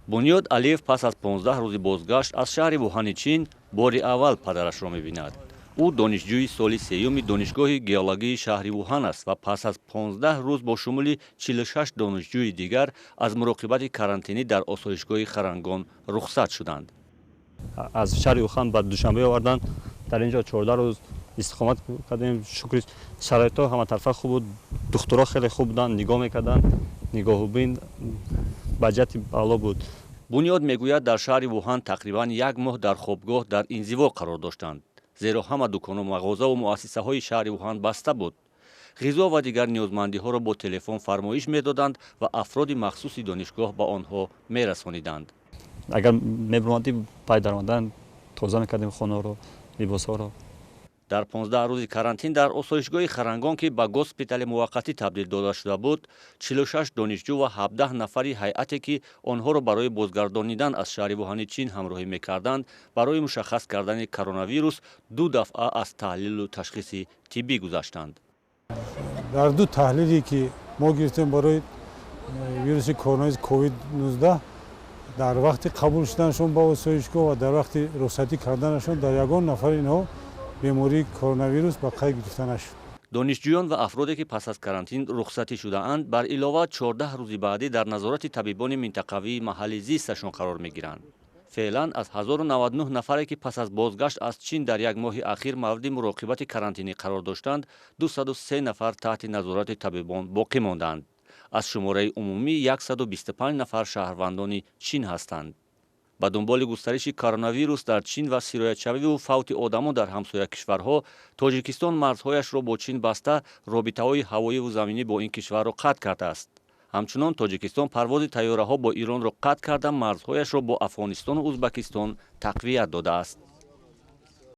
бунёд алиев пас аз 15 рӯзи бозгашт аз шаҳри вуҳани чин бори аввал падарашро мебинад. ӯ донишҷӯи соли сеюми донишгоҳи геологии шаҳри вуҳан аст ва пас аз 15 рӯз бо шумули 46 донишҷӯи дигар аз муроқибати карантинӣ дар осоишгоҳи харангон рухсат шуданд. аз шаҳри ухан ба душанбе овардан дар инҷо 14 рӯз истиқомат кардем. шукри шароитҳо ҳаматарафа хуб буд, духтурҳо хеле хуб буданд, нигоҳ мекарданд, нигоҳубин ба ҷиҳати аъло буд. бунёд мегӯяд дар шаҳри вуҳан тақрибан як моҳ дар хобгоҳ дар инзиво қарор доштанд, зеро ҳама дукону мағозаву муассисаҳои шаҳри вуҳан баста буд. ғизо ва дигар ниёзмандиҳоро бо телефон фармоиш медоданд ва афроди махсуси донишгоҳ ба онҳо мерасониданд. агар мебуромадӣ пай даромадан тоза мекардем хонаро, либосҳоро. дар 15 рӯзи карантин дар осоишгоҳи харангон ки ба госпитали муваққатӣ табдил дода шуда буд, 46 донишҷӯ ва 17 нафари ҳайате ки онҳоро барои бозгардонидан аз шаҳри вуҳани чин ҳамроҳӣ мекарданд, барои мушаххас кардани коронавирус 2 дафъа аз таҳлилу ташхиси тиббӣ гузаштанд. дар ду таҳлиле ки мо гирифтем барои вируси коронавируси COVID-19 дар вақти қабул шуданашон ба осоишгоҳ ва дар вақти рухсатӣ карданашон дар ягон нафари инҳо бемории коронавирус ба қайд гирифта нашуд. донишҷӯён ва афроде ки пас аз карантин рухсатӣ шудаанд, бар илова 14 рӯзи баъдӣ дар назорати табибони минтақавии маҳалли зисташон қарор мегиранд. феълан аз 1099 нафаре ки пас аз бозгашт аз чин дар як моҳи ахир мавриди муроқибати карантинӣ қарор доштанд, 203 нафар таҳти назорати табибон боқӣ монданд. аз шумораи умумӣ 125 нафар шаҳрвандони чин ҳастанд. ба дунболи густариши коронавирус дар чин ва сироятшавиву фавти одамон дар ҳамсоя кишварҳо, тоҷикистон марзҳояшро бо чин баста, робитаҳои ҳавоиву заминӣ бо ин кишварро қатъ кардааст. ҳамчунон тоҷикистон парвози тайёраҳо бо Иронро қатъ карда, марзҳояшро бо Афғонистону Узбекистон тақвият додааст.